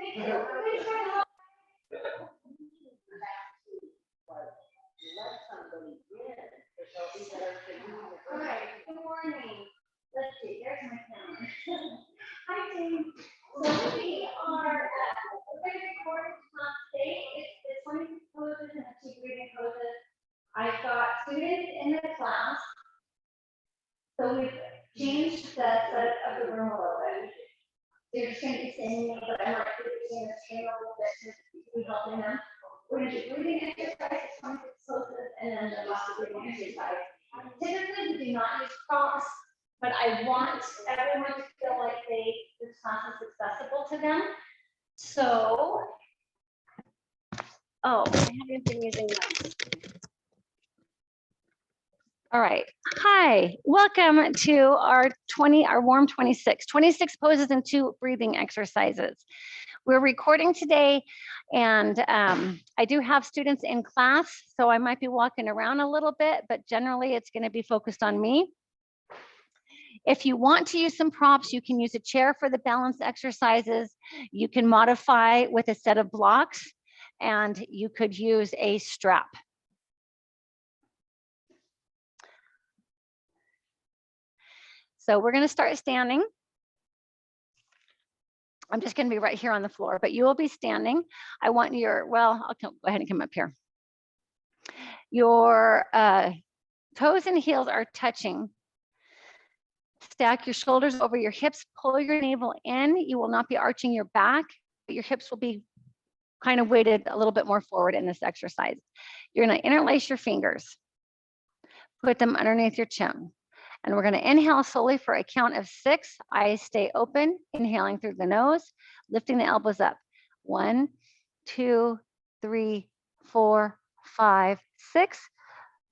All right, good morning. Let's see, there's my calendar. Hi, team. So we are, we're recording today. It's the 20 poses and the 2 breathing poses. I've got students in the class. So we've changed the setup of the room a little bit. They're just going to be standing, but I might be using the screen a little bit to be helping them. We're going to do breathing exercises, 26 poses, and then the last breathing exercise. Typically, we do not use prompts, but I want everyone to feel like this class is accessible to them. So, I haven't been using that. All right. Hi, welcome to our warm 26 poses and 2 breathing exercises. We're recording today, and I do have students in class, so I might be walking around a little bit, but generally it's going to be focused on me. If you want to use some props, you can use a chair for the balance exercises. You can modify with a set of blocks, and you could use a strap. So we're going to start standing. I'm just going to be right here on the floor, but you will be standing. I want I'll go ahead and come up here. Your toes and heels are touching. Stack your shoulders over your hips, pull your navel in. You will not be arching your back, but your hips will be kind of weighted a little bit more forward in this exercise. You're going to interlace your fingers, put them underneath your chin. And we're going to inhale slowly for a count of 6. Eyes stay open, inhaling through the nose, lifting the elbows up. 1, 2, 3, 4, 5, 6.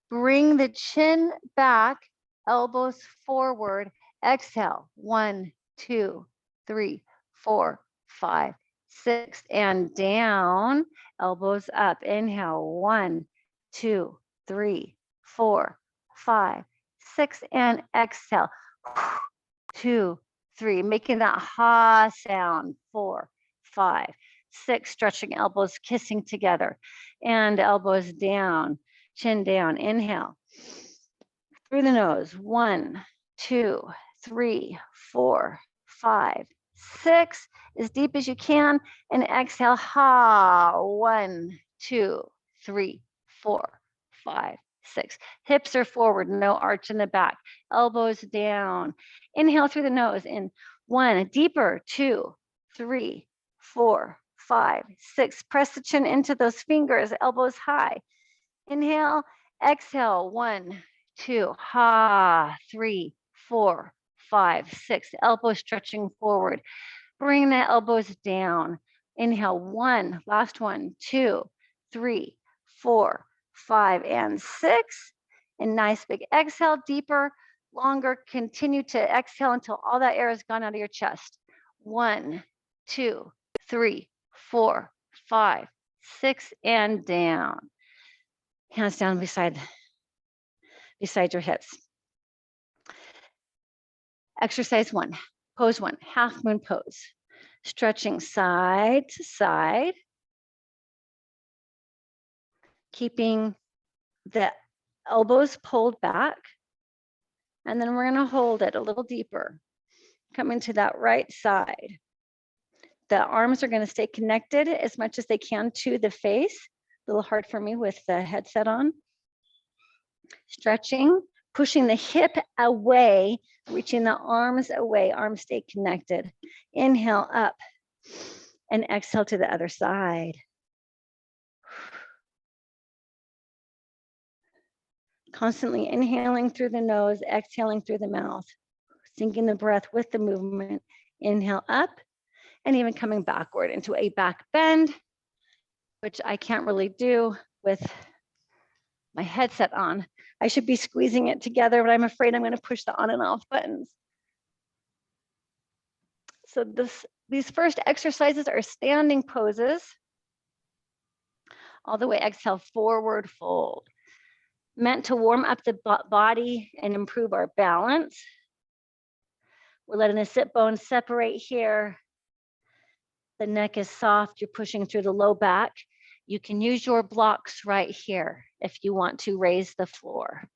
Bring the chin back, elbows forward. Exhale. 1, 2, 3, 4, 5, 6. And down, elbows up. Inhale. 1, 2, 3, 4, 5, 6, and exhale. 2, 3, making that ha sound. 4, 5, 6, stretching elbows, kissing together, and elbows down, chin down. Inhale through the nose. 1, 2, 3, 4, 5, 6, as deep as you can, and exhale. Ha. 1, 2, 3, 4, 5, 6. Hips are forward, no arch in the back. Elbows down. Inhale through the nose in 1, deeper. 2, 3, 4, 5, 6. Press the chin into those fingers, elbows high. Inhale, exhale. 1, 2, ha. 3, 4, 5, 6. Elbows stretching forward. Bring the elbows down. Inhale. 1, last one. 2, 3, 4, 5, and 6. And nice big exhale, deeper, longer. Continue to exhale until all that air has gone out of your chest. 1, 2, 3, 4, 5, 6, and down. Hands down beside your hips. Exercise 1, pose 1, half moon pose. Stretching side to side. Keeping the elbows pulled back. And then we're going to hold it a little deeper. Coming to that right side. The arms are going to stay connected as much as they can to the face. A little hard for me with the headset on. Stretching, pushing the hip away, reaching the arms away. Arms stay connected. Inhale up and exhale to the other side. Constantly inhaling through the nose, exhaling through the mouth, syncing the breath with the movement. Inhale up, and even coming backward into a back bend, which I can't really do with my headset on. I should be squeezing it together, but I'm afraid I'm going to push the on and off buttons. So these first exercises are standing poses. All the way, exhale, forward fold. Meant to warm up the body and improve our balance. We're letting the sit bones separate here. The neck is soft, you're pushing through the low back. You can use your blocks right here if you want to raise the floor.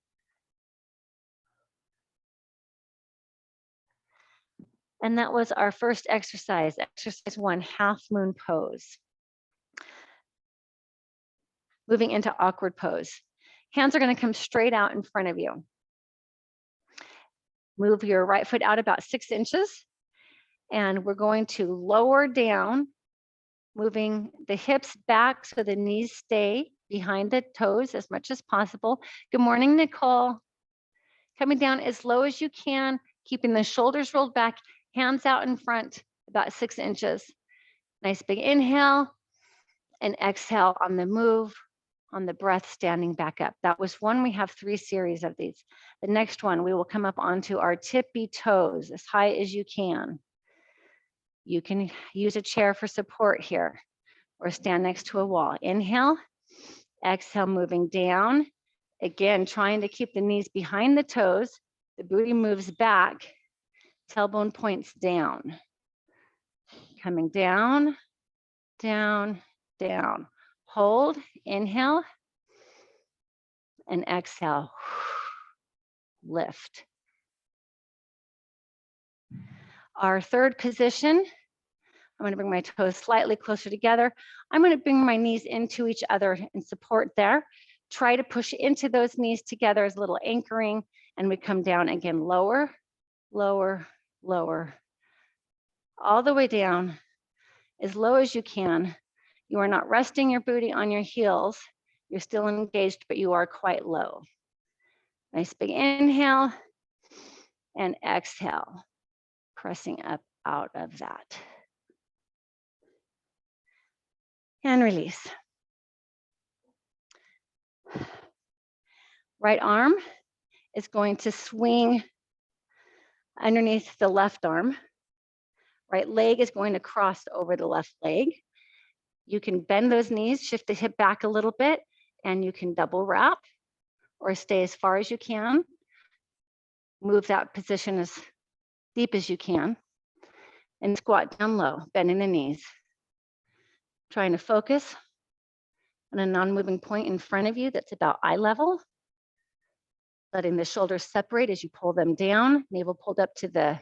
And that was our first exercise, exercise 1, half moon pose. Moving into awkward pose. Hands are going to come straight out in front of you. Move your right foot out about 6 inches. And we're going to lower down, moving the hips back so the knees stay behind the toes as much as possible. Good morning, Nicole. Coming down as low as you can, keeping the shoulders rolled back, hands out in front, about 6 inches. Nice big inhale and exhale on the move, on the breath, standing back up. That was one. We have 3 series of these. The next one, we will come up onto our tippy toes as high as you can. You can use a chair for support here or stand next to a wall. Inhale, exhale, moving down. Again, trying to keep the knees behind the toes. The booty moves back, tailbone points down. Coming down, down, down. Hold, inhale, and exhale. Lift. Our third position, I'm going to bring my toes slightly closer together. I'm going to bring my knees into each other and support there. Try to push into those knees together as a little anchoring, and we come down again, lower, lower, lower, all the way down, as low as you can. You are not resting your booty on your heels. You're still engaged, but you are quite low. Nice big inhale and exhale, pressing up out of that. And release. Right arm is going to swing underneath the left arm. Right leg is going to cross over the left leg. You can bend those knees, shift the hip back a little bit, and you can double wrap or stay as far as you can. Move that position as deep as you can and squat down low, bending the knees. Trying to focus on a non-moving point in front of you that's about eye level. Letting the shoulders separate as you pull them down, navel pulled up to the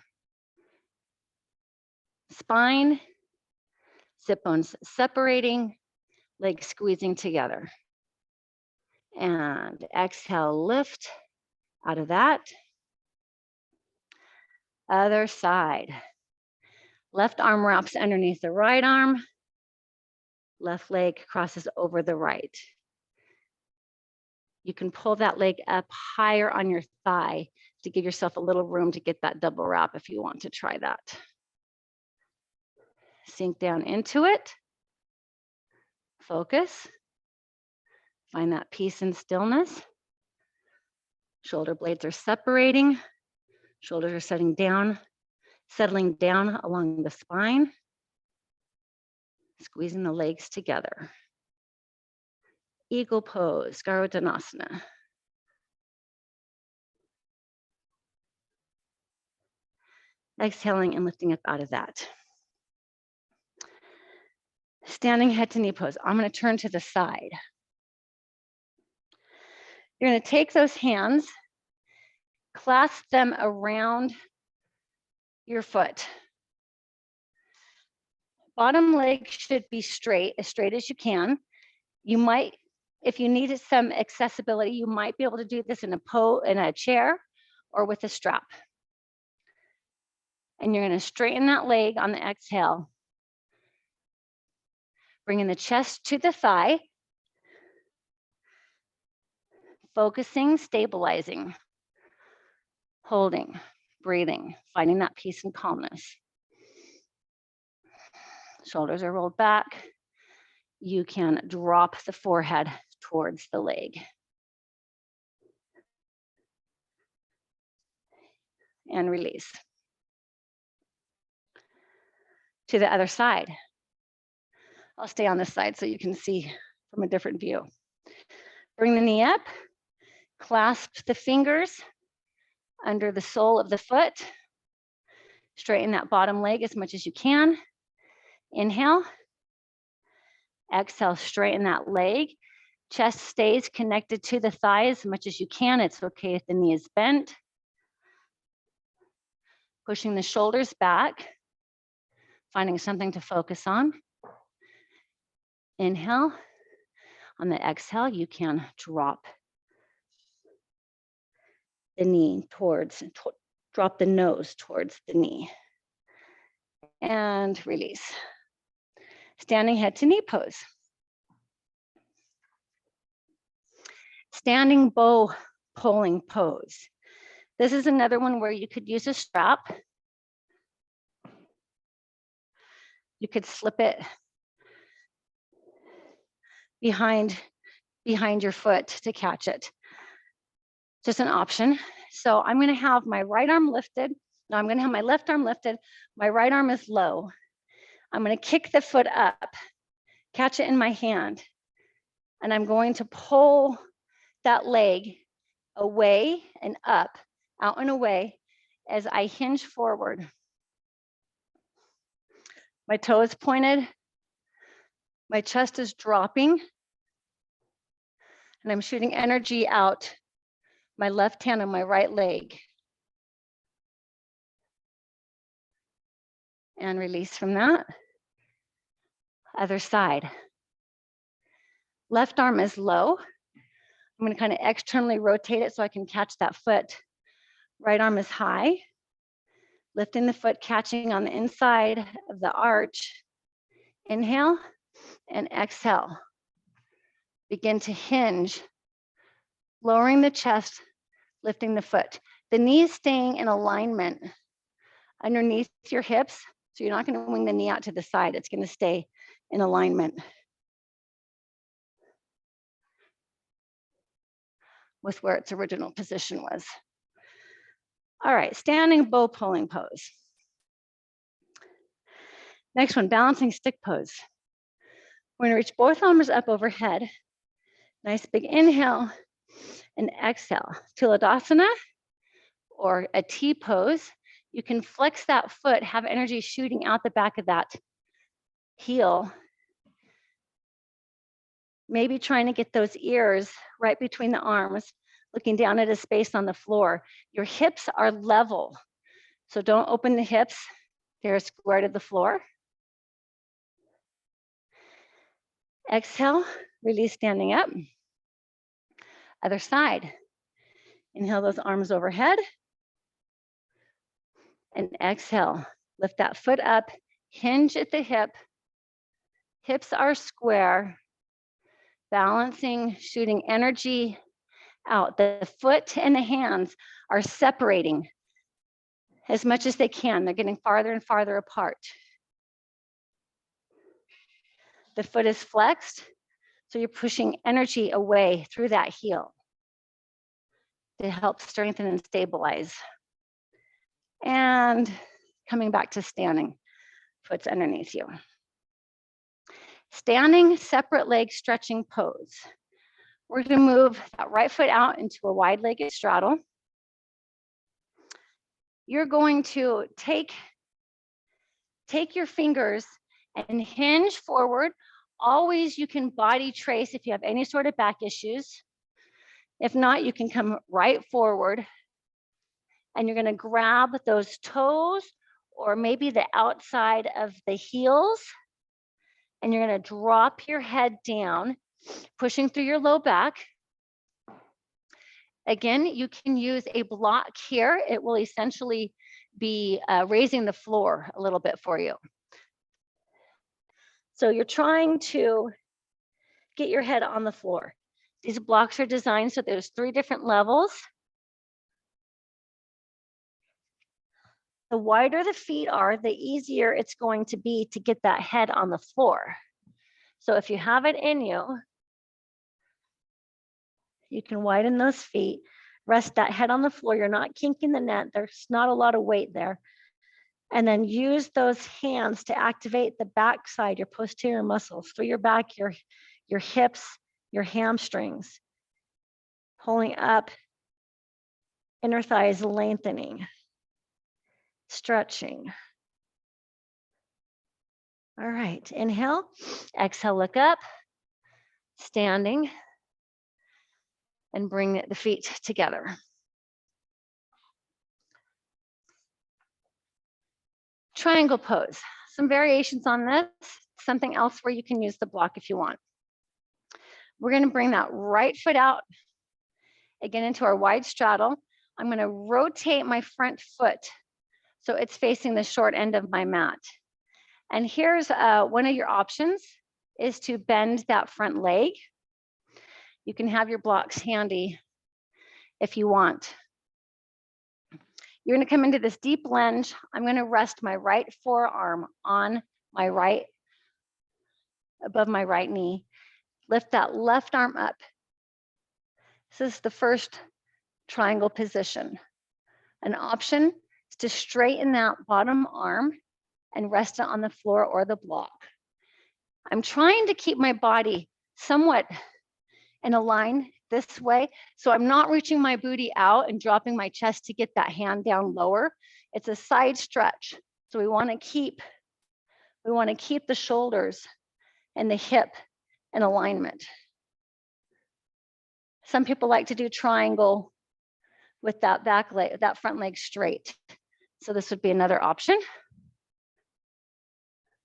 spine, sit bones separating, legs squeezing together. And exhale, lift out of that. Other side. Left arm wraps underneath the right arm. Left leg crosses over the right. You can pull that leg up higher on your thigh to give yourself a little room to get that double wrap if you want to try that. Sink down into it. Focus. Find that peace and stillness. Shoulder blades are separating. Shoulders are settling down along the spine. Squeezing the legs together. Eagle pose, Garudhanasana. Exhaling and lifting up out of that. Standing head to knee pose. I'm going to turn to the side. You're going to take those hands, clasp them around your foot. Bottom leg should be straight as you can. You might, if you needed some accessibility, you might be able to do this in a chair or with a strap. And you're going to straighten that leg on the exhale. Bringing the chest to the thigh. Focusing, stabilizing, holding, breathing, finding that peace and calmness. Shoulders are rolled back. You can drop the forehead towards the leg. And release. To the other side. I'll stay on this side so you can see from a different view. Bring the knee up, clasp the fingers under the sole of the foot. Straighten that bottom leg as much as you can. Inhale. Exhale, straighten that leg. Chest stays connected to the thigh as much as you can. It's okay if the knee is bent. Pushing the shoulders back, finding something to focus on. Inhale. On the exhale, you can drop the knee towards, drop the nose towards the knee. And release. Standing head to knee pose. Standing bow pulling pose. This is another one where you could use a strap. You could slip it behind your foot to catch it. Just an option. So I'm going to have my right arm lifted. No, I'm going to have my left arm lifted. My right arm is low. I'm going to kick the foot up, catch it in my hand, and I'm going to pull that leg away and up, out and away as I hinge forward. My toe is pointed, my chest is dropping, and I'm shooting energy out my left hand and my right leg. And release from that. Other side. Left arm is low. I'm going to kind of externally rotate it so I can catch that foot. Right arm is high. Lifting the foot, catching on the inside of the arch. Inhale and exhale. Begin to hinge, lowering the chest, lifting the foot. The knees staying in alignment underneath your hips. So you're not going to wing the knee out to the side. It's going to stay in alignment with where its original position was. All right, standing bow pulling pose. Next one, balancing stick pose. We're going to reach both arms up overhead. Nice big inhale and exhale. Tiladasana or a T pose. You can flex that foot, have energy shooting out the back of that heel. Maybe trying to get those ears right between the arms, looking down at a space on the floor. Your hips are level, so don't open the hips. They're square to the floor. Exhale, release standing up. Other side. Inhale those arms overhead. And exhale, lift that foot up, hinge at the hip. Hips are square. Balancing, shooting energy out. The foot and the hands are separating as much as they can. They're getting farther and farther apart. The foot is flexed, so you're pushing energy away through that heel to help strengthen and stabilize. And coming back to standing, foot's underneath you. Standing separate leg stretching pose. We're going to move that right foot out into a wide-legged straddle. You're going to take your fingers and hinge forward. Always you can body trace if you have any sort of back issues. If not, you can come right forward and you're going to grab those toes or maybe the outside of the heels, and you're going to drop your head down, pushing through your low back. Again, you can use a block here. It will essentially be raising the floor a little bit for you. So you're trying to get your head on the floor. These blocks are designed so there's 3 different levels. The wider the feet are, the easier it's going to be to get that head on the floor. So if you have it in you, you can widen those feet, rest that head on the floor. You're not kinking the net. There's not a lot of weight there. And then use those hands to activate the back side, your posterior muscles, through your back, your hips, your hamstrings, pulling up, inner thighs lengthening, stretching. All right, inhale, exhale, look up, standing, and bring the feet together. Triangle pose. Some variations on this, something else where you can use the block if you want. We're gonna bring that right foot out, again into our wide straddle. I'm gonna rotate my front foot so it's facing the short end of my mat. And here's one of your options is to bend that front leg. You can have your blocks handy if you want. You're gonna come into this deep lunge. I'm gonna rest my right forearm on my right, above my right knee. Lift that left arm up. This is the first triangle position. An option is to straighten that bottom arm and rest it on the floor or the block. I'm trying to keep my body somewhat in a line this way, so I'm not reaching my booty out and dropping my chest to get that hand down lower. It's a side stretch, so we want to keep the shoulders and the hip in alignment. Some people like to do triangle with that back leg, that front leg straight. So this would be another option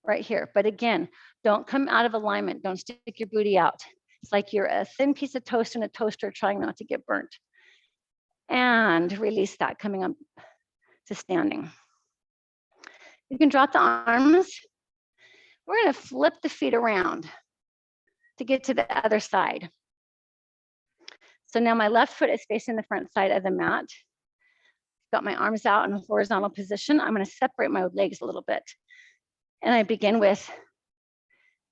right here. But again, don't come out of alignment. Don't stick your booty out. It's like you're a thin piece of toast in a toaster trying not to get burnt. And release that, coming up to standing. You can drop the arms. We're gonna flip the feet around to get to the other side. So now my left foot is facing the front side of the mat. Got my arms out in a horizontal position. I'm gonna separate my legs a little bit. And I begin with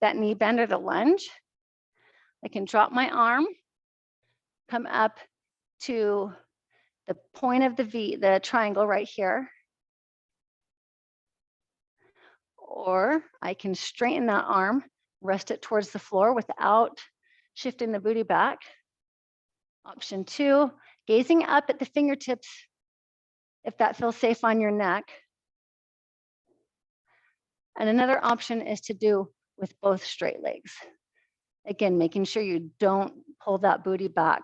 that knee bend or the lunge. I can drop my arm, come up to the point of the V, the triangle right here. Or I can straighten that arm, rest it towards the floor without shifting the booty back. Option 2, gazing up at the fingertips if that feels safe on your neck. And another option is to do with both straight legs. Again, making sure you don't pull that booty back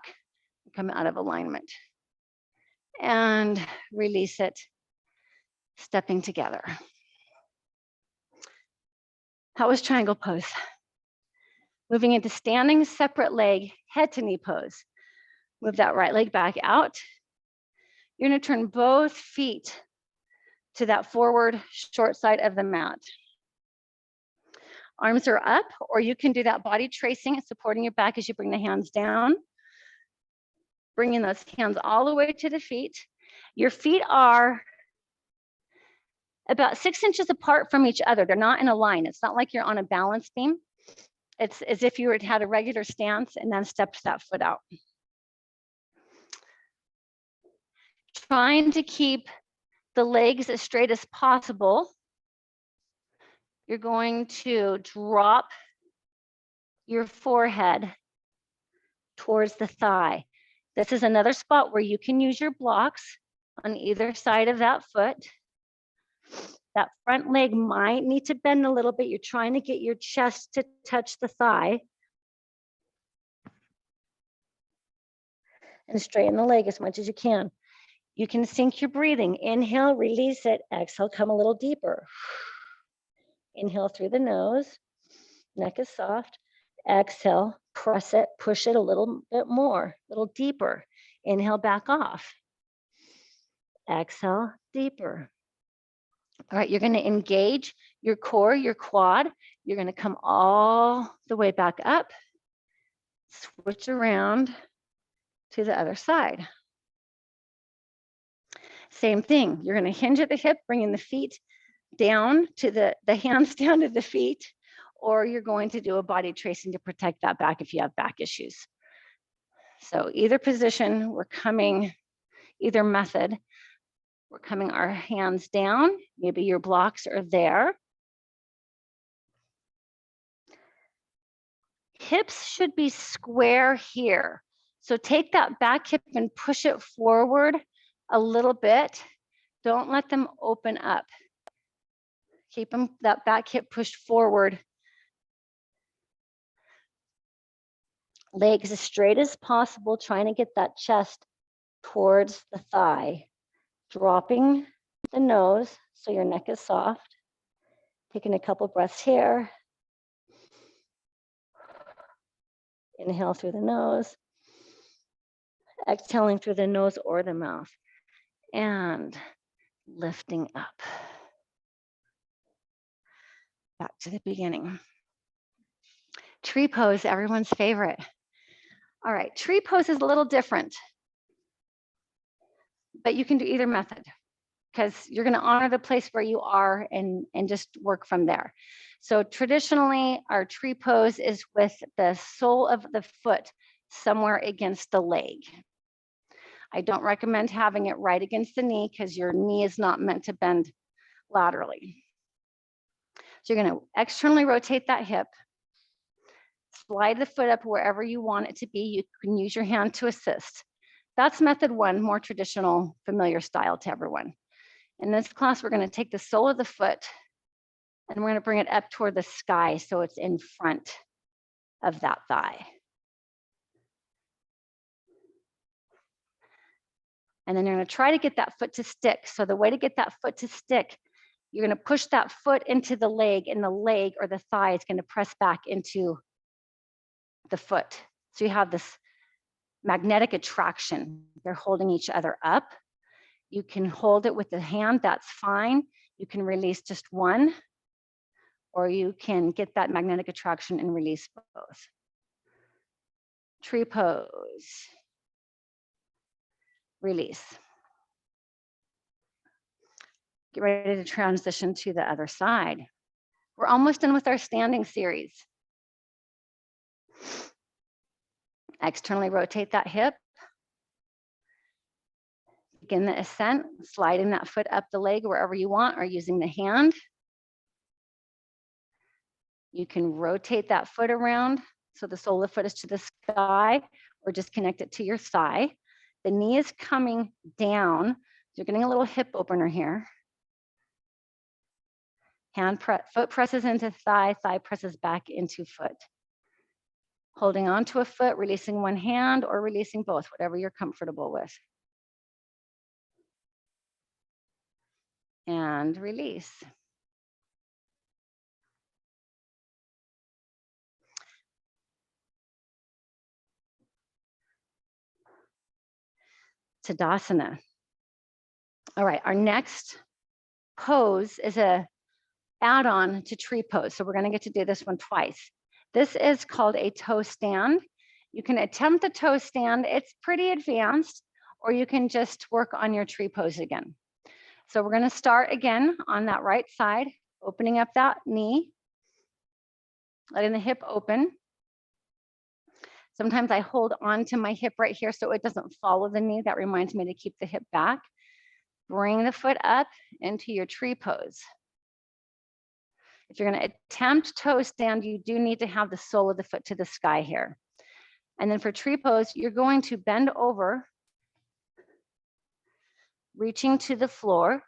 and come out of alignment. And release it, stepping together. How was triangle pose? Moving into standing separate leg, head to knee pose. Move that right leg back out. You're gonna turn both feet to that forward short side of the mat. Arms are up, or you can do that body tracing, supporting your back as you bring the hands down. Bringing those hands all the way to the feet. Your feet are about 6 inches apart from each other. They're not in a line. It's not like you're on a balance beam. It's as if you had a regular stance and then stepped that foot out. Trying to keep the legs as straight as possible. You're going to drop your forehead towards the thigh. This is another spot where you can use your blocks on either side of that foot. That front leg might need to bend a little bit. You're trying to get your chest to touch the thigh. And straighten the leg as much as you can. You can sync your breathing. Inhale, release it. Exhale, come a little deeper. Inhale through the nose. Neck is soft. Exhale, press it, push it a little bit more, a little deeper. Inhale, back off. Exhale, deeper. All right, you're going to engage your core, your quad. You're going to come all the way back up. Switch around to the other side. Same thing. You're going to hinge at the hip, bringing the feet down to the hands down to the feet, or you're going to do a body tracing to protect that back if you have back issues. So either position, we're coming, either method, we're coming our hands down. Maybe your blocks are there. Hips should be square here. So take that back hip and push it forward a little bit. Don't let them open up. Keep that back hip pushed forward. Legs as straight as possible, trying to get that chest towards the thigh. Dropping the nose so your neck is soft. Taking a couple breaths here. Inhale through the nose. Exhaling through the nose or the mouth. And lifting up. Back to the beginning. Tree pose, everyone's favorite. All right, tree pose is a little different, but you can do either method because you're going to honor the place where you are and just work from there. So traditionally, our tree pose is with the sole of the foot somewhere against the leg. I don't recommend having it right against the knee because your knee is not meant to bend laterally. So you're going to externally rotate that hip, slide the foot up wherever you want it to be. You can use your hand to assist. That's method one, more traditional, familiar style to everyone. In this class, we're going to take the sole of the foot and we're going to bring it up toward the sky so it's in front of that thigh. And then you're going to try to get that foot to stick. So the way to get that foot to stick, you're going to push that foot into the leg, and the leg or the thigh is going to press back into the foot. So you have this magnetic attraction. They're holding each other up. You can hold it with the hand, that's fine. You can release just one, or you can get that magnetic attraction and release both. Tree pose. Release. Get ready to transition to the other side. We're almost done with our standing series. Externally rotate that hip. Begin the ascent, sliding that foot up the leg wherever you want or using the hand. You can rotate that foot around so the sole of the foot is to the sky, or just connect it to your thigh. The knee is coming down. You're getting a little hip opener here. Foot presses into thigh, thigh presses back into foot. Holding on to a foot, releasing one hand or releasing both, whatever you're comfortable with. And release. Tadasana. All right, our next pose is a add-on to tree pose. So we're going to get to do this one twice. This is called a toe stand. You can attempt a toe stand. It's pretty advanced, or you can just work on your tree pose again. So we're going to start again on that right side, opening up that knee, letting the hip open. Sometimes I hold on to my hip right here so it doesn't follow the knee. That reminds me to keep the hip back. Bring the foot up into your tree pose. If you're going to attempt toe stand, you do need to have the sole of the foot to the sky here. And then for tree pose, you're going to bend over, reaching to the floor,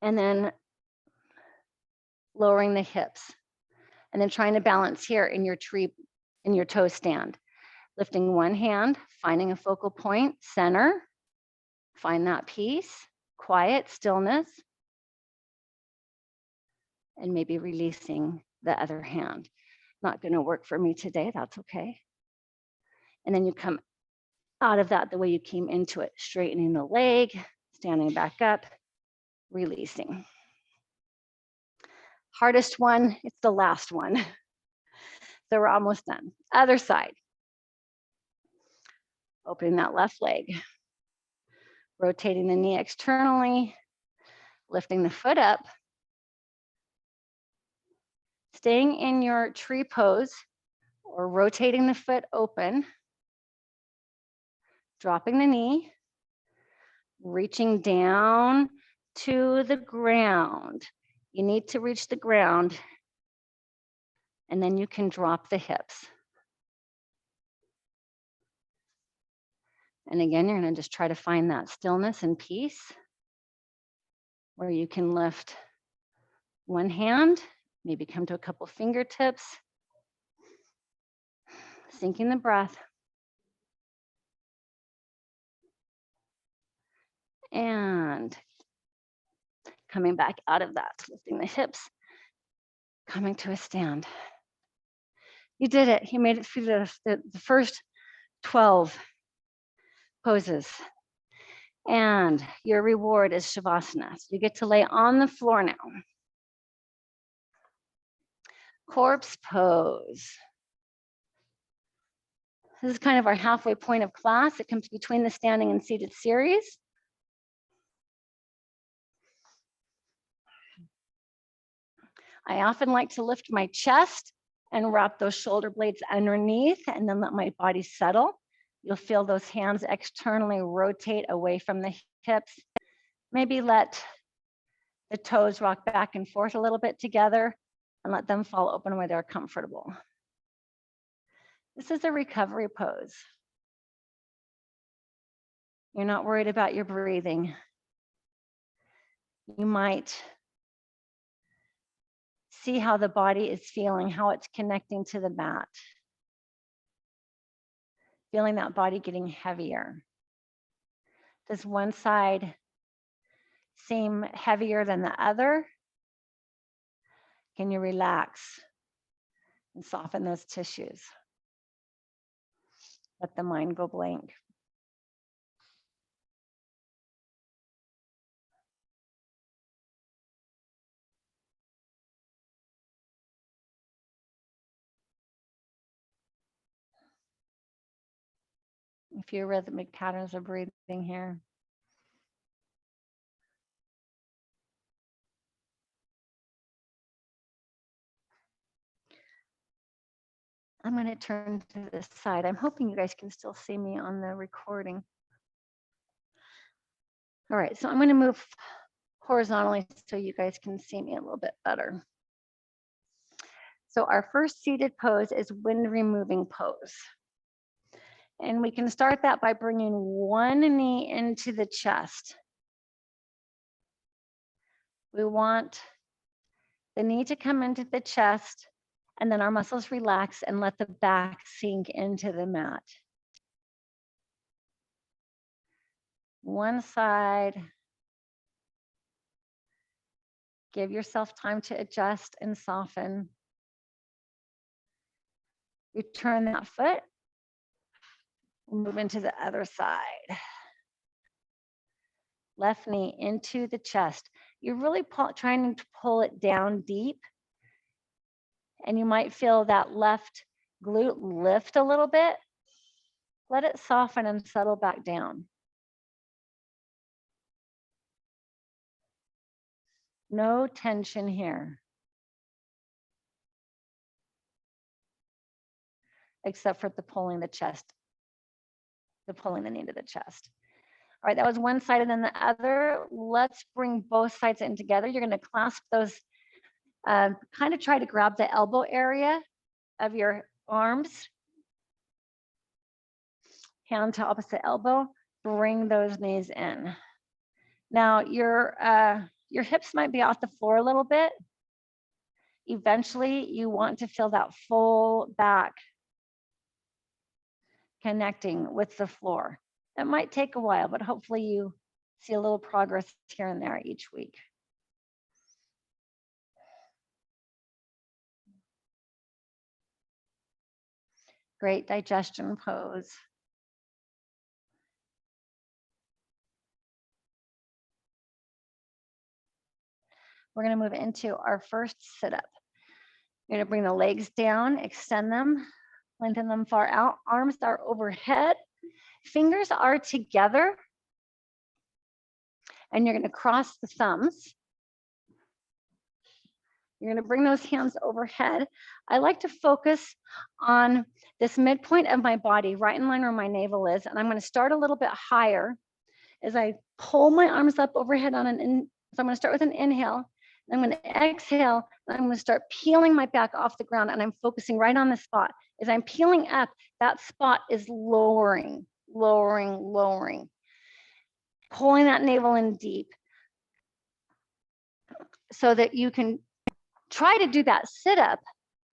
and then lowering the hips, and then trying to balance here in your toe stand. Lifting one hand, finding a focal point, center, find that peace, quiet, stillness, and maybe releasing the other hand. Not going to work for me today, that's okay. And then you come out of that the way you came into it, straightening the leg, standing back up, releasing. Hardest one, it's the last one. So we're almost done. Other side. Opening that left leg. Rotating the knee externally, lifting the foot up. Staying in your tree pose or rotating the foot open. Dropping the knee, reaching down to the ground. You need to reach the ground, and then you can drop the hips. And again, you're going to just try to find that stillness and peace. where you can lift one hand, maybe come to a couple fingertips, sinking the breath. And coming back out of that, lifting the hips, coming to a stand. You did it. You made it through the first 12 poses. And your reward is Shavasana. So you get to lay on the floor now. Corpse pose. This is kind of our halfway point of class. It comes between the standing and seated series. I often like to lift my chest and wrap those shoulder blades underneath and then let my body settle. You'll feel those hands externally rotate away from the hips. Maybe let the toes rock back and forth a little bit together and let them fall open where they're comfortable. This is a recovery pose. You're not worried about your breathing. You might see how the body is feeling, how it's connecting to the mat. Feeling that body getting heavier. Does one side seem heavier than the other? Can you relax and soften those tissues? Let the mind go blank. A few rhythmic patterns of breathing here. I'm going to turn to this side. I'm hoping you guys can still see me on the recording. All right, so I'm going to move horizontally so you guys can see me a little bit better. So our first seated pose is wind removing pose. And we can start that by bringing one knee into the chest. We want the knee to come into the chest, and then our muscles relax and let the back sink into the mat. One side. Give yourself time to adjust and soften. Return that foot. Move into the other side. Left knee into the chest. You're really trying to pull it down deep. And you might feel that left glute lift a little bit. Let it soften and settle back down. No tension here. Except for the pulling the chest, the pulling the knee to the chest. All right, that was one side and then the other. Let's bring both sides in together. You're gonna clasp those, kind of try to grab the elbow area of your arms. Hand to opposite elbow, bring those knees in. Now your hips might be off the floor a little bit. Eventually you want to feel that full back connecting with the floor. It might take a while, but hopefully you see a little progress here and there each week. Great digestion pose. We're going to move into our first sit-up. You're going to bring the legs down, extend them, lengthen them far out. Arms are overhead. Fingers are together. And you're going to cross the thumbs. You're going to bring those hands overhead. I like to focus on this midpoint of my body, right in line where my navel is. And I'm going to start a little bit higher as I pull my arms up overhead on so I'm going to start with an inhale. I'm going to exhale, and I'm going to start peeling my back off the ground, and I'm focusing right on the spot. As I'm peeling up, that spot is lowering, lowering, lowering. Pulling that navel in deep. so that you can try to do that sit up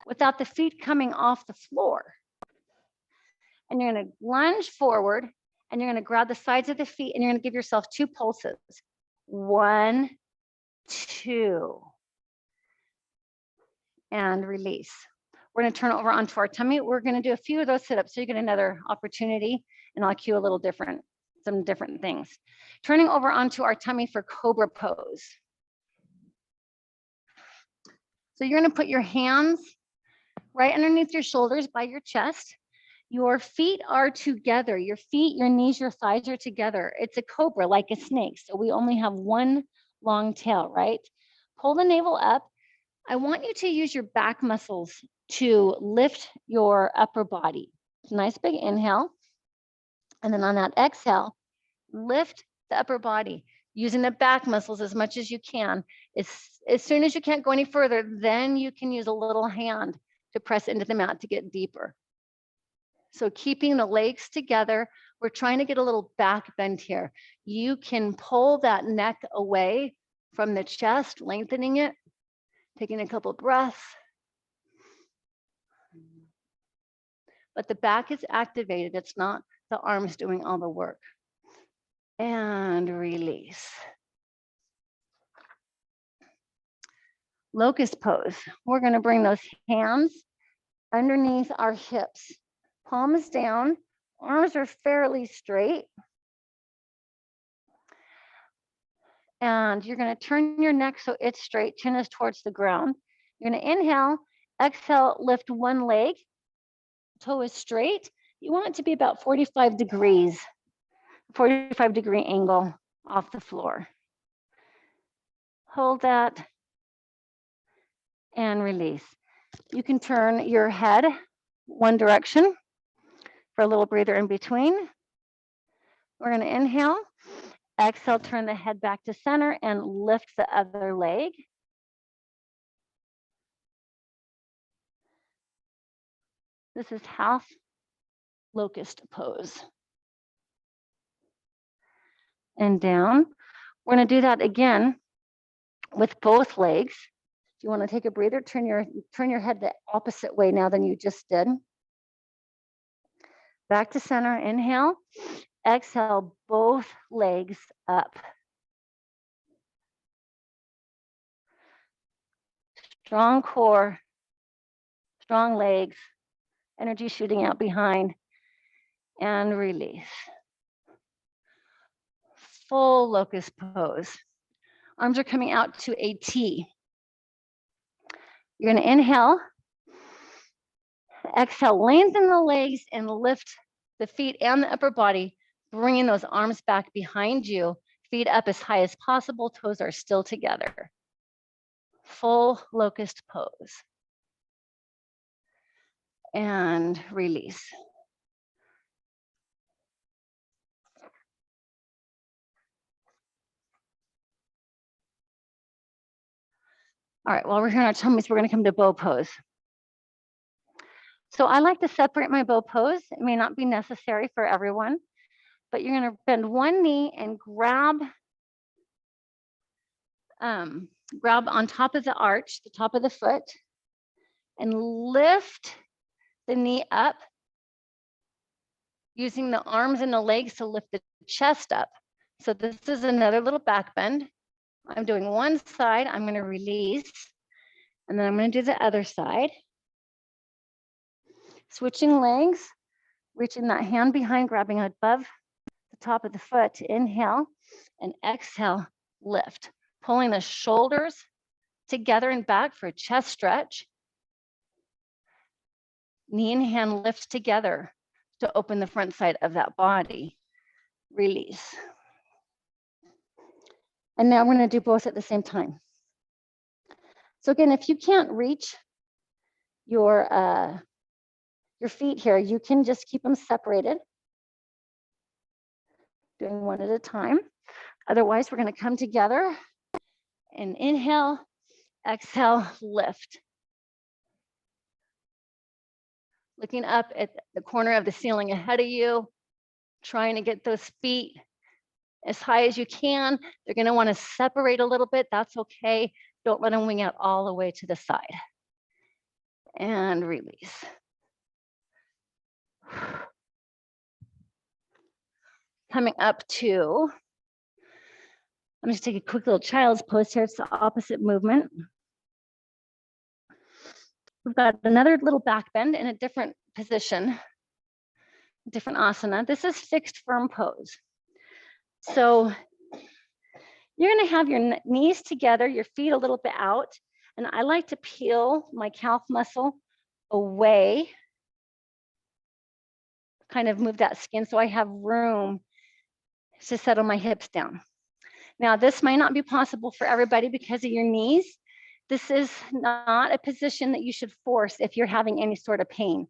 without the feet coming off the floor. And you're going to lunge forward and you're going to grab the sides of the feet and you're going to give yourself 2 pulses. 1, 2, and release. We're going to turn over onto our tummy. We're going to do a few of those sit-ups so you get another opportunity, and I'll cue a little different, some different things. Turning over onto our tummy for cobra pose. So you're going to put your hands right underneath your shoulders by your chest. Your feet are together. Your feet, your knees, your thighs are together. It's a cobra, like a snake. So we only have one long tail, right? Pull the navel up. I want you to use your back muscles to lift your upper body. Nice big inhale. And then on that exhale, lift the upper body using the back muscles as much as you can. As soon as you can't go any further, then you can use a little hand to press into the mat to get deeper. So keeping the legs together, we're trying to get a little back bend here. You can pull that neck away from the chest, lengthening it, taking a couple breaths. But the back is activated. It's not the arms doing all the work. And release. Locust pose. We're going to bring those hands underneath our hips. Palms down, arms are fairly straight. And you're going to turn your neck so it's straight, chin is towards the ground. You're going to inhale, exhale, lift one leg, toe is straight. You want it to be about 45 degrees, 45-degree angle off the floor. Hold that and release. You can turn your head one direction for a little breather in between. We're going to inhale, exhale, turn the head back to center and lift the other leg. This is half locust pose. And down. We're going to do that again with both legs. If you want to take a breather, turn your head the opposite way now than you just did. Back to center, inhale, exhale, both legs up. Strong core, strong legs, energy shooting out behind, and release. Full locust pose. Arms are coming out to a T. You're going to inhale, exhale, lengthen the legs and lift the feet and the upper body, bringing those arms back behind you, feet up as high as possible, toes are still together. Full locust pose. And release. All right, while we're here on our tummies, we're going to come to bow pose. So I like to separate my bow pose. It may not be necessary for everyone, but you're going to bend one knee and grab on top of the arch, the top of the foot, and lift the knee up, using the arms and the legs to lift the chest up. So this is another little back bend. I'm doing one side, I'm going to release, and then I'm going to do the other side. Switching legs, reaching that hand behind, grabbing above the top of the foot. Inhale and exhale, lift. Pulling the shoulders together and back for a chest stretch. Knee and hand lift together to open the front side of that body. Release. And now we're going to do both at the same time. So again, if you can't reach your feet here, you can just keep them separated, doing one at a time. Otherwise, we're going to come together and inhale, exhale, lift. Looking up at the corner of the ceiling ahead of you, trying to get those feet as high as you can. They're going to want to separate a little bit. That's okay. Don't let them wing out all the way to the side. And release. Coming up to, I'm just take a quick little child's pose here. It's the opposite movement. We've got another little back bend in a different position, different asana. This is fixed firm pose. So you're gonna have your knees together, your feet a little bit out, and I like to peel my calf muscle away, kind of move that skin so I have room to settle my hips down. Now, this might not be possible for everybody because of your knees. This is not a position that you should force if you're having any sort of pain,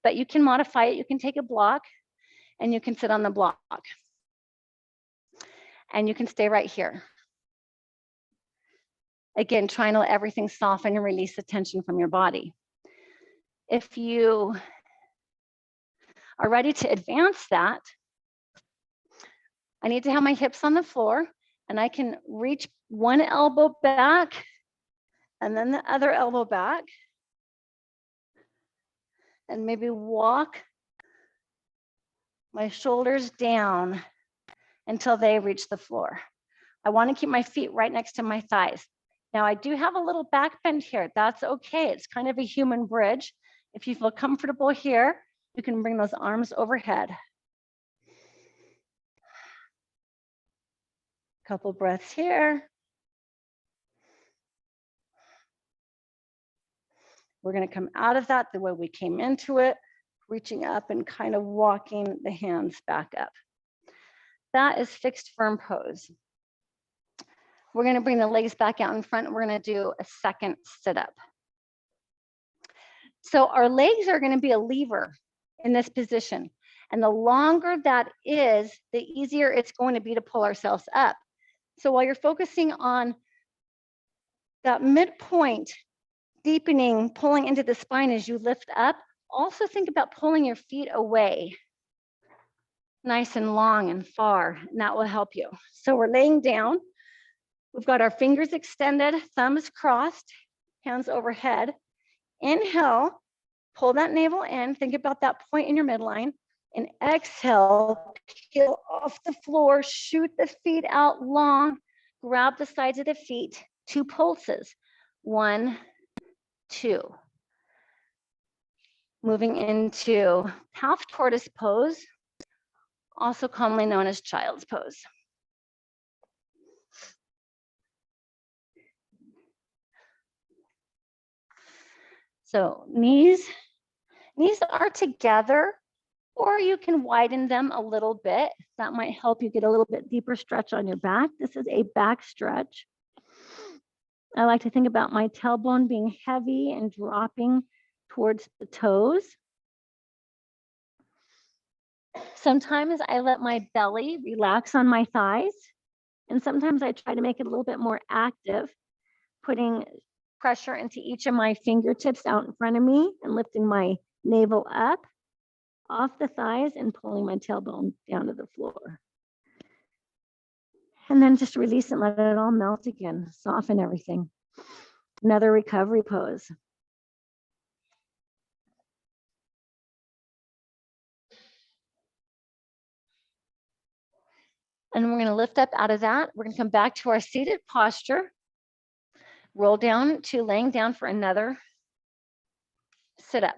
but you can modify it. You can take a block and you can sit on the block. And you can stay right here. Again, trying to let everything soften and release the tension from your body. If you are ready to advance that, I need to have my hips on the floor and I can reach one elbow back and then the other elbow back and maybe walk my shoulders down until they reach the floor. I want to keep my feet right next to my thighs. Now I do have a little back bend here. That's okay. It's kind of a human bridge. If you feel comfortable here, you can bring those arms overhead. Couple breaths here. We're going to come out of that the way we came into it, reaching up and kind of walking the hands back up. That is fixed firm pose. We're going to bring the legs back out in front. We're going to do a second sit up. So our legs are going to be a lever in this position. And the longer that is, the easier it's going to be to pull ourselves up. So while you're focusing on that midpoint, deepening, pulling into the spine as you lift up, also think about pulling your feet away, nice and long and far, and that will help you. So we're laying down. We've got our fingers extended, thumbs crossed, hands overhead. Inhale, pull that navel in, think about that point in your midline, and exhale, peel off the floor, shoot the feet out long, grab the sides of the feet, 2 pulses, 1, 2. Moving into half tortoise pose, also commonly known as child's pose. So knees are together, or you can widen them a little bit. That might help you get a little bit deeper stretch on your back. This is a back stretch. I like to think about my tailbone being heavy and dropping towards the toes. Sometimes I let my belly relax on my thighs, and sometimes I try to make it a little bit more active, putting pressure into each of my fingertips out in front of me and lifting my navel up off the thighs and pulling my tailbone down to the floor. And then just release and let it all melt again, soften everything. Another recovery pose. And we're going to lift up out of that. We're going to come back to our seated posture. Roll down to laying down for another sit up.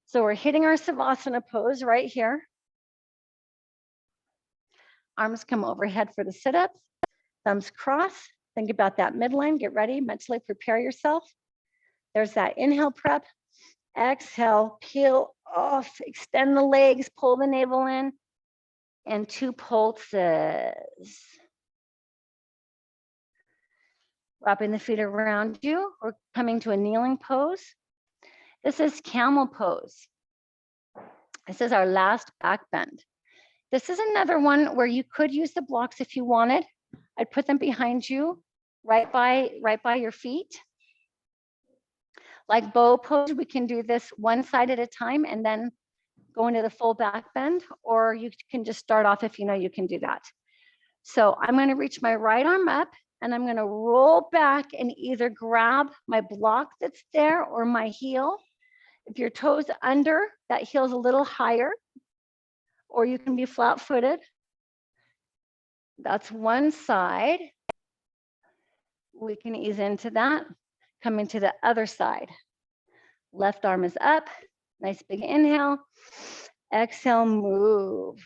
So we're hitting our Savasana pose right here. Arms come overhead for the sit up. Thumbs cross. Think about that midline. Get ready. Mentally prepare yourself. There's that inhale prep. Exhale, peel off. Extend the legs. Pull the navel in. And 2 pulses. Wrapping the feet around you. We're coming to a kneeling pose. This is camel pose. This is our last back bend. This is another one where you could use the blocks if you wanted. I'd put them behind you, right by your feet. Like bow pose, we can do this one side at a time and then go into the full back bend, or you can just start off if you know you can do that. So I'm going to reach my right arm up and I'm gonna roll back and either grab my block that's there or my heel. If your toe's under, that heel's a little higher, or you can be flat-footed. That's one side. We can ease into that. Coming to the other side. Left arm is up. Nice big inhale. Exhale, move.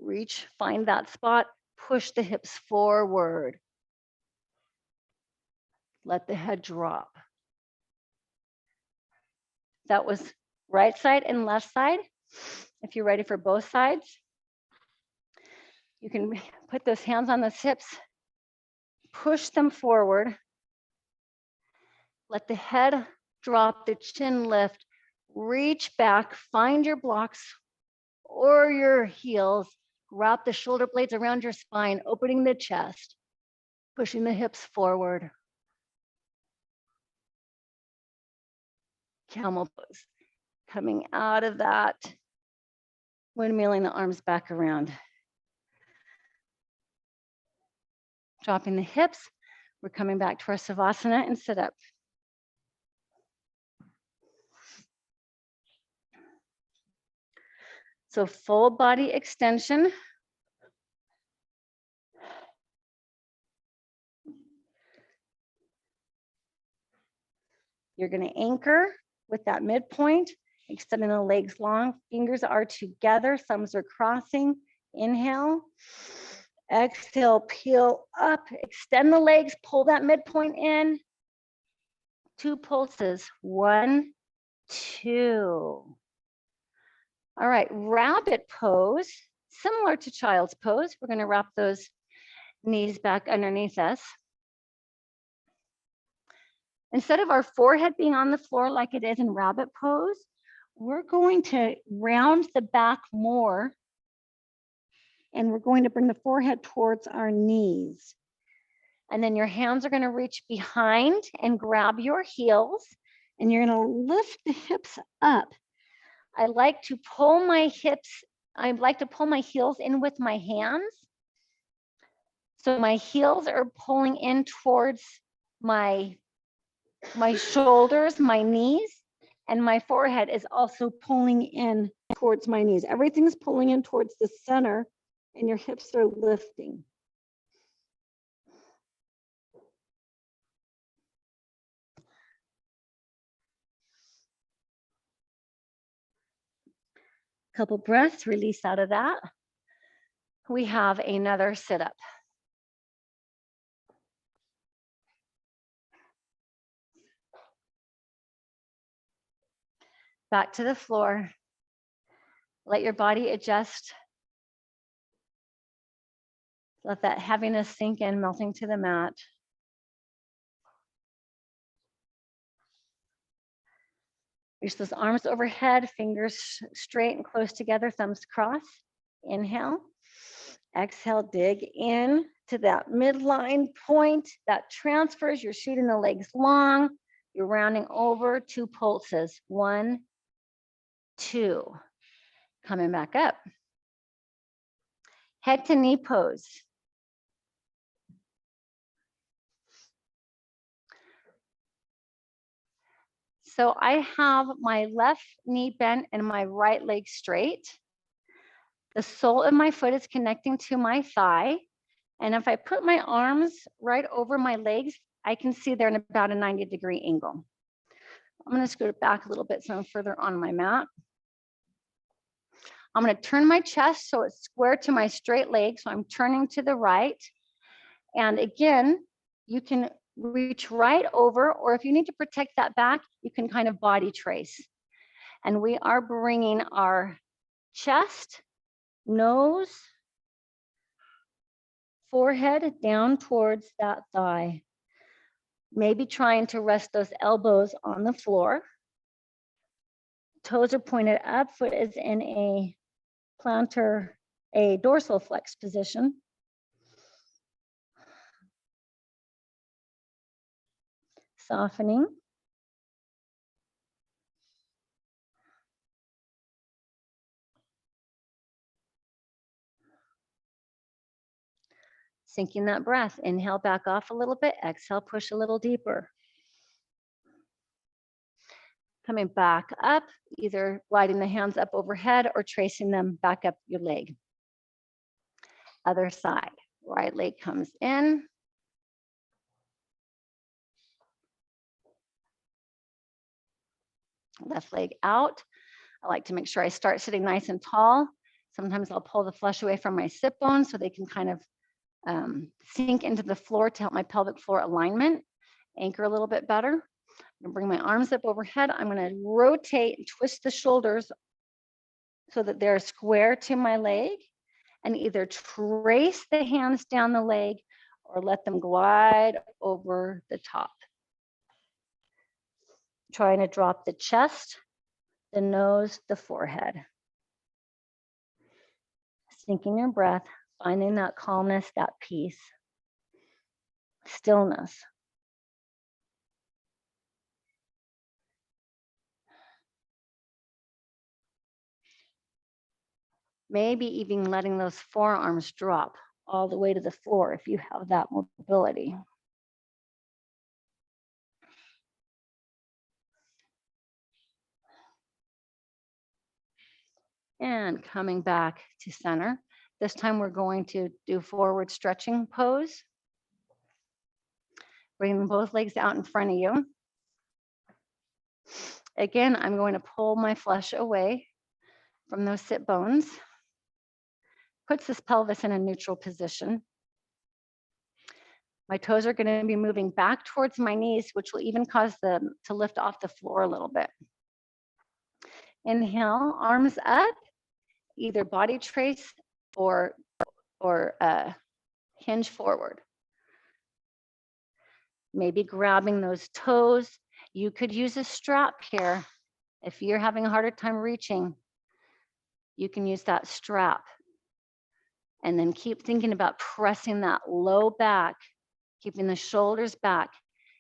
Reach, find that spot. Push the hips forward. Let the head drop. That was right side and left side. If you're ready for both sides, you can put those hands on those hips, push them forward. Let the head drop, the chin lift, reach back, find your blocks or your heels, wrap the shoulder blades around your spine, opening the chest, pushing the hips forward. Camel pose. Coming out of that, windmilling the arms back around. Dropping the hips, we're coming back to our Savasana and sit up. So full body extension. You're gonna anchor with that midpoint, extending the legs long. Fingers are together, thumbs are crossing. Inhale. Exhale, peel up, extend the legs, pull that midpoint in. 2 pulses, 1, 2. All right, rabbit pose, similar to child's pose. We're gonna wrap those knees back underneath us. Instead of our forehead being on the floor like it is in rabbit pose, we're going to round the back more, and we're going to bring the forehead towards our knees. And then your hands are gonna reach behind and grab your heels, and you're gonna lift the hips up. I like to pull my heels in with my hands. So my heels are pulling in towards my shoulders, my knees, and my forehead is also pulling in towards my knees. Everything's pulling in towards the center, and your hips are lifting. Couple breaths, release out of that. We have another sit-up. Back to the floor. Let your body adjust. Let that heaviness sink in, melting to the mat. Reach those arms overhead, fingers straight and close together, thumbs cross. Inhale. Exhale, dig in to that midline point. That transfers, you're shooting the legs long. You're rounding over, 2 pulses. 1, 2. Coming back up. Head to knee pose. So I have my left knee bent and my right leg straight. The sole of my foot is connecting to my thigh. And if I put my arms right over my legs, I can see they're in about a 90-degree angle. I'm gonna scoot it back a little bit so I'm further on my mat. I'm gonna turn my chest so it's square to my straight leg, so I'm turning to the right. And again, you can reach right over, or if you need to protect that back, you can kind of body trace. And we are bringing our chest, nose, forehead down towards that thigh. Maybe trying to rest those elbows on the floor. Toes are pointed up, foot is in a plantar, a dorsal flex position. Softening. Sinking that breath. Inhale, back off a little bit. Exhale, push a little deeper. Coming back up, either gliding the hands up overhead or tracing them back up your leg. Other side. Right leg comes in. Left leg out. I like to make sure I start sitting nice and tall. Sometimes I'll pull the flesh away from my sit bones so they can kind of sink into the floor to help my pelvic floor alignment, anchor a little bit better. I'm gonna bring my arms up overhead. I'm gonna rotate and twist the shoulders so that they're square to my leg, and either trace the hands down the leg or let them glide over the top. Trying to drop the chest, the nose, the forehead. Sinking your breath, finding that calmness, that peace, stillness. Maybe even letting those forearms drop all the way to the floor if you have that mobility. And coming back to center. This time we're going to do forward stretching pose. Bring both legs out in front of you. Again, I'm going to pull my flesh away from those sit bones. Puts this pelvis in a neutral position. My toes are going to be moving back towards my knees, which will even cause them to lift off the floor a little bit. Inhale, arms up, either body trace or hinge forward. Maybe grabbing those toes. You could use a strap here. If you're having a harder time reaching, you can use that strap. And then keep thinking about pressing that low back, keeping the shoulders back.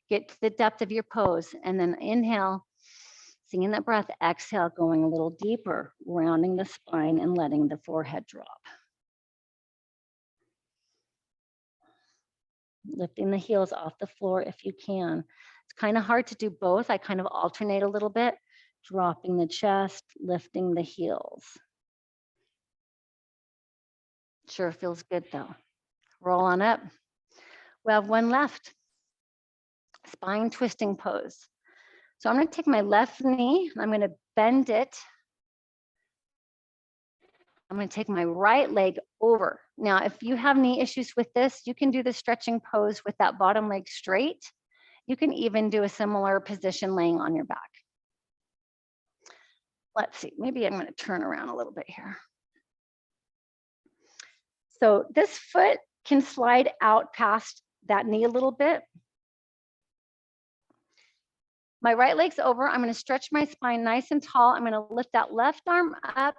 Get to the depth of your pose, and then inhale, singing that breath, exhale, going a little deeper, rounding the spine and letting the forehead drop. Lifting the heels off the floor if you can. It's kind of hard to do both. I kind of alternate a little bit, dropping the chest, lifting the heels. Sure feels good though. Roll on up. We have one left. Spine twisting pose. So I'm going to take my left knee, I'm going to bend it. I'm going to take my right leg over. Now, if you have knee issues with this, you can do the stretching pose with that bottom leg straight. You can even do a similar position laying on your back. Let's see, maybe I'm going to turn around a little bit here. So this foot can slide out past that knee a little bit. My right leg's over. I'm going to stretch my spine nice and tall. I'm going to lift that left arm up.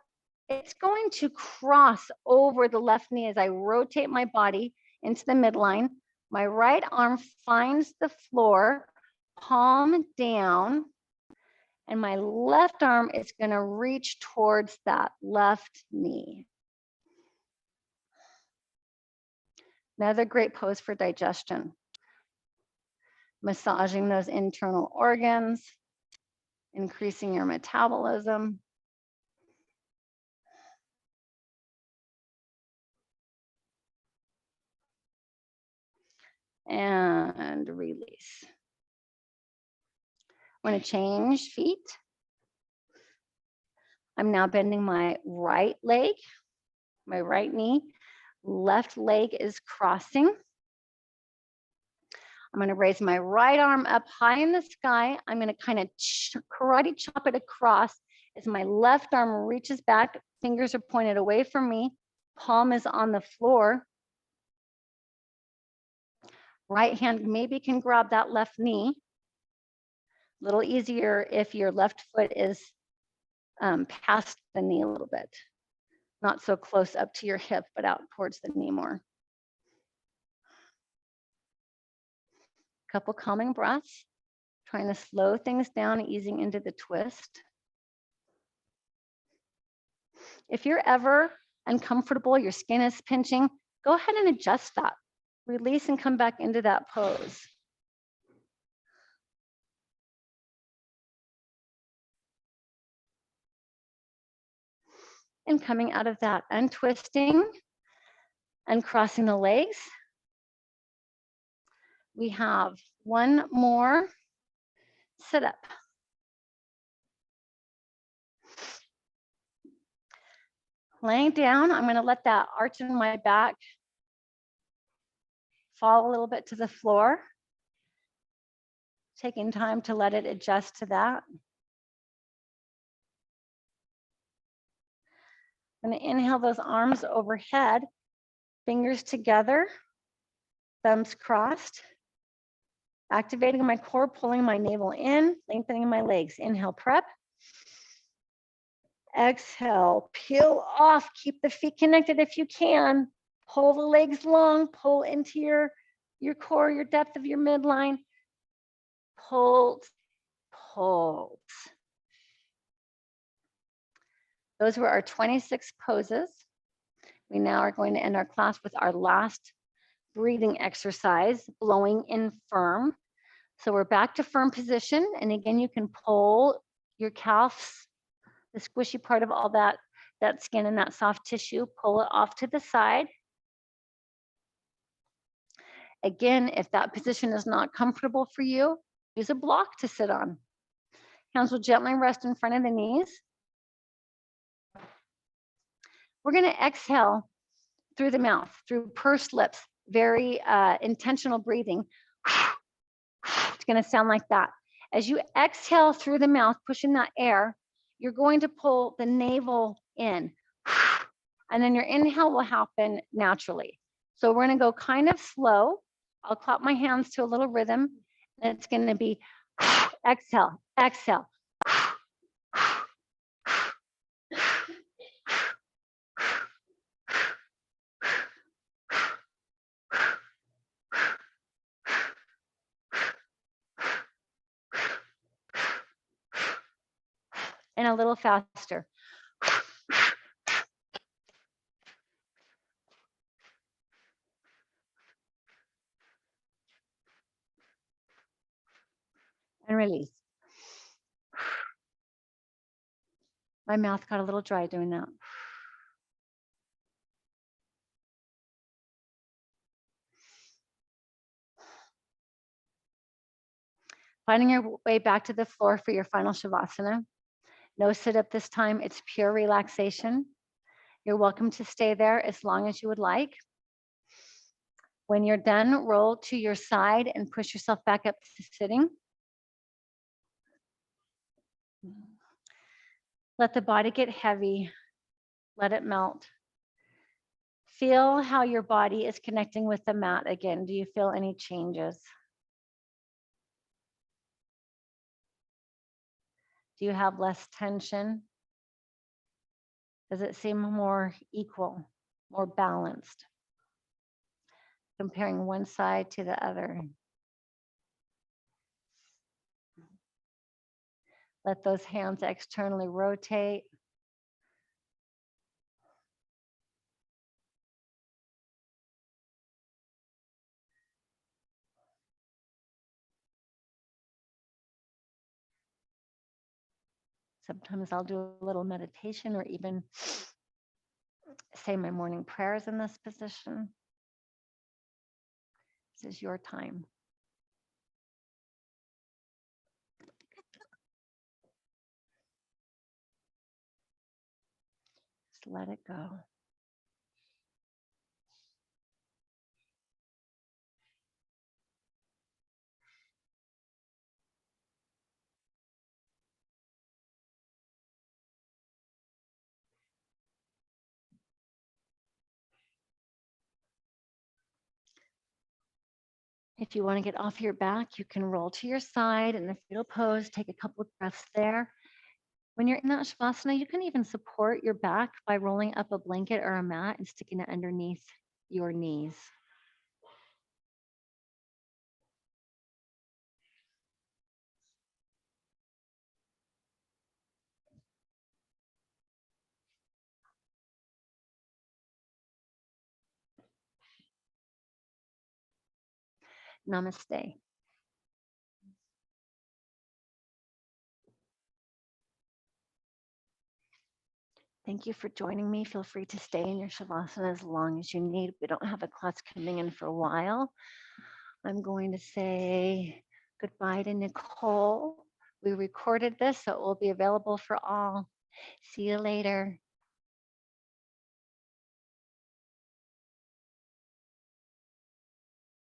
It's going to cross over the left knee as I rotate my body into the midline. My right arm finds the floor, palm down, and my left arm is going to reach towards that left knee. Another great pose for digestion. Massaging those internal organs, increasing your metabolism. And release. I'm going to change feet. I'm now bending my right leg, my right knee. Left leg is crossing. I'm going to raise my right arm up high in the sky. I'm going to kind of karate chop it across as my left arm reaches back. Fingers are pointed away from me. Palm is on the floor. Right hand maybe can grab that left knee. A little easier if your left foot is past the knee a little bit. Not so close up to your hip, but out towards the knee more. Couple calming breaths, trying to slow things down, easing into the twist. If you're ever uncomfortable, your skin is pinching, go ahead and adjust that. Release and come back into that pose. And coming out of that, untwisting, uncrossing the legs. We have one more sit up. Laying down, I'm going to let that arch in my back fall a little bit to the floor. Taking time to let it adjust to that. I'm going to inhale those arms overhead, fingers together, thumbs crossed. Activating my core, pulling my navel in, lengthening my legs. Inhale, prep. Exhale, peel off. Keep the feet connected if you can. Pull the legs long, pull into your core, your depth of your midline. Pull, pull. Those were our 26 poses. We now are going to end our class with our last breathing exercise, blowing in firm. So we're back to firm position. And again, you can pull your calves, the squishy part of all that skin and that soft tissue, pull it off to the side. Again, if that position is not comfortable for you, use a block to sit on. Hands will gently rest in front of the knees. We're going to exhale through the mouth, through pursed lips, very intentional breathing. It's going to sound like that. As you exhale through the mouth, pushing that air, you're going to pull the navel in. And then your inhale will happen naturally. So we're going to go kind of slow. I'll clap my hands to a little rhythm. And it's going to be exhale, exhale. And a little faster. And release. My mouth got a little dry doing that. Finding your way back to the floor for your final Shavasana. No sit up this time, it's pure relaxation. You're welcome to stay there as long as you would like. When you're done, roll to your side and push yourself back up to sitting. Let the body get heavy. Let it melt. Feel how your body is connecting with the mat again. Do you feel any changes? Do you have less tension? Does it seem more equal, more balanced? Comparing one side to the other. Let those hands externally rotate. Sometimes I'll do a little meditation or even say my morning prayers in this position. This is your time. Just let it go. If you want to get off your back, you can roll to your side in the fetal pose, take a couple of breaths there. When you're in that Shavasana, you can even support your back by rolling up a blanket or a mat and sticking it underneath your knees. Namaste. Thank you for joining me. Feel free to stay in your Shavasana as long as you need. We don't have a class coming in for a while. I'm going to say goodbye to Nicole. We recorded this, so it will be available for all. See you later.